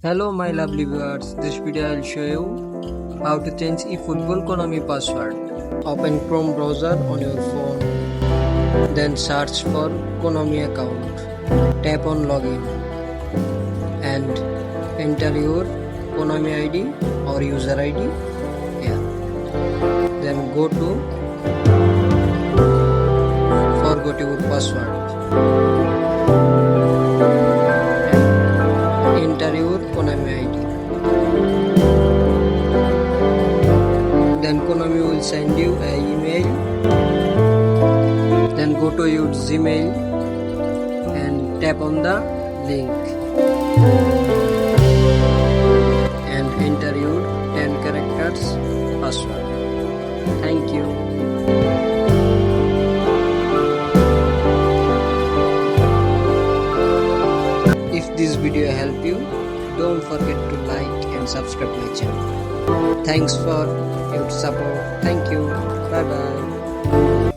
Hello my lovely viewers, this video I will show you how to change eFootball Konami password. Open Chrome browser on your phone, then search for Konami account. Tap on login and enter your Konami ID or user ID here. Then go to forgot your password. Enter your Konami ID. Then Konami will send you an email. Then go to your Gmail and tap on the link and enter your 10 characters password. Thank you. If this video helped you, don't forget to like and subscribe my channel. Thanks for your support. Thank you. Bye bye.